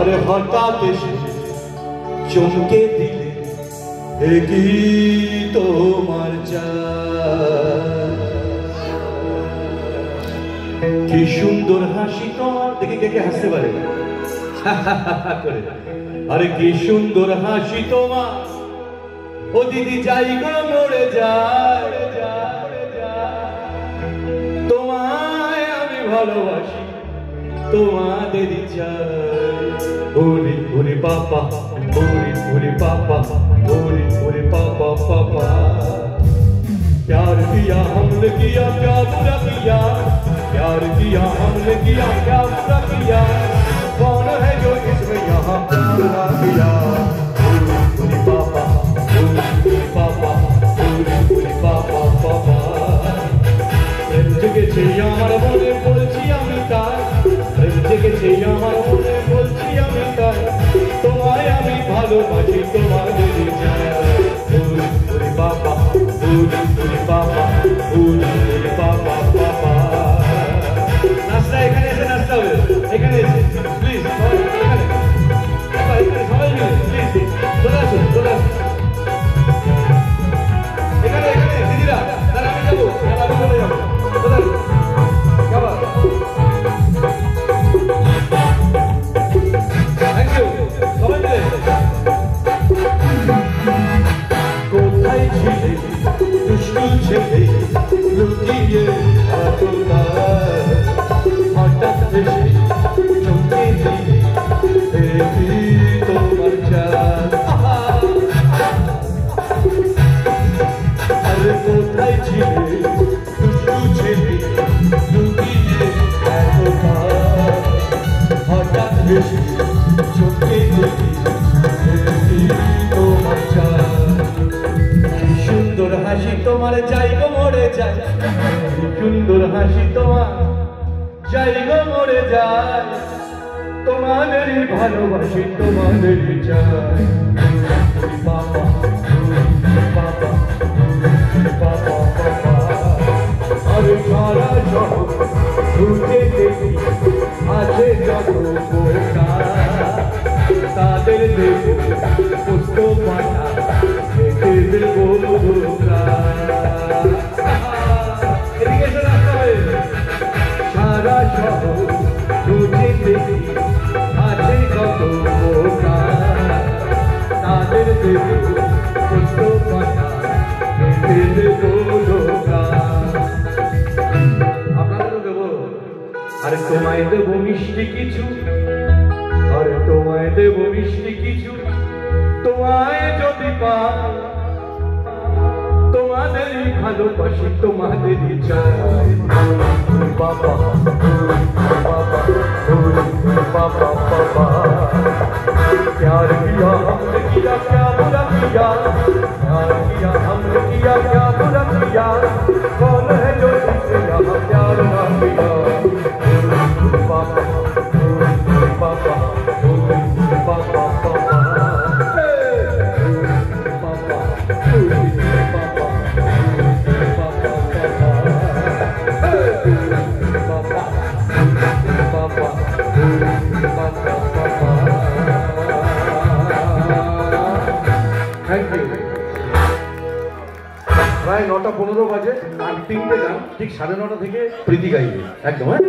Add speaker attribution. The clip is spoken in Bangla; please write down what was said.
Speaker 1: আরে হঠাৎ এসে চমকে দিলে কি তোমার কি সুন্দর হাসি তোমার। দেখে কে কে হাসতে পারে? আরে কি সুন্দর হাসি তোমার। ও দিদি যাই গো মরে যায়, তোমায় আমি ভালোবাসি, তোমাদেরই চাই। ওরে ওরে পাপা, ওরে ওরে পাপা, ओरे ओरे पापा पापा। प्यार किया हमने किया क्या बुरा किया, प्यार किया हमने किया क्या बुरा किया। कौन है जो इसमें यहाँ बुरा किया। ओरे ओरे पापा, ओरे ओरे पापा, ओरे ओरे पापा पापा। प्रेम জেগেছে আমার মনে বলছি আমি তাই, প্রেম জেগেছে আমার মনে বলছি আমি তাই। তোমায় আমি ভালোবাসি, তোমাদেরই চাই। ওরে ওরে বাবা, ওরে ওরে বাবা, ওরে ওরে বাবা বাবা। নাচটা এখানে এসে নাচতে হবে, এখানে এসে প্লিজ এখানে এখানে সবাই মিলে প্লিজ চলে আসুন, চলে আসুন এখানে এখানে। দিদিরা তাহলে আমি যাবো, আমি চলে যাবো, চলে আসুন। থ্যাংক ইউ সবাই মিলে। কোথায় ছিলে দুষ্টু ছেলে লুকিয়ে হঠাৎ এসে চমকে দিলে তোমার চাঁদ। আরে কোথায় ছিলে দুষ্টু ছেলে লুকিয়ে হঠাৎ এসে চমকে দিলে তোমার চাঁদ। সুন্দর হাসি তোমার যাই গো মরে যায়, সুন্দর হাসি তোমার যাই গো মরে যায়। তোমাদেরই ভালোবাসি, তোমাদেরই চাই। বাবা বাবা বাবা বাবা। আরে সারা শহর ঘুরে দেখি আছে যত বোকা, তাদের দেবো পুষ্ট পাতা, দেবো ধোকা। এদিকে এসে রাখতে হবে। সারা শহর ঘুরে দেখি আছে কত বোকা, তাদের দেবো পুষ্ট পাতা, দেবো ধোকা। আপনাদেরও দেবো। আরে তোমায় দেবো মিষ্টি কিছু, আরে তোমায় দেবো মিষ্টি কিছু। তোমায় যদি পাই, তোমাদেরই ভালোবাসি, তোমাদেরই চাই। বাবা বাবা বাবা বাবা। प्यार किया हमने किया क्या बुरा किया, प्यार किया हमने किया क्या बुरा किया। कौन है जो जिससे यहाँ प्यार ना किया। पापा पापा पापा पापा। প্রায় 9টা 15 বাজে। আর 3টে গান ঠিক 9:30 থেকে প্রীতি গাইবে একদম। হ্যাঁ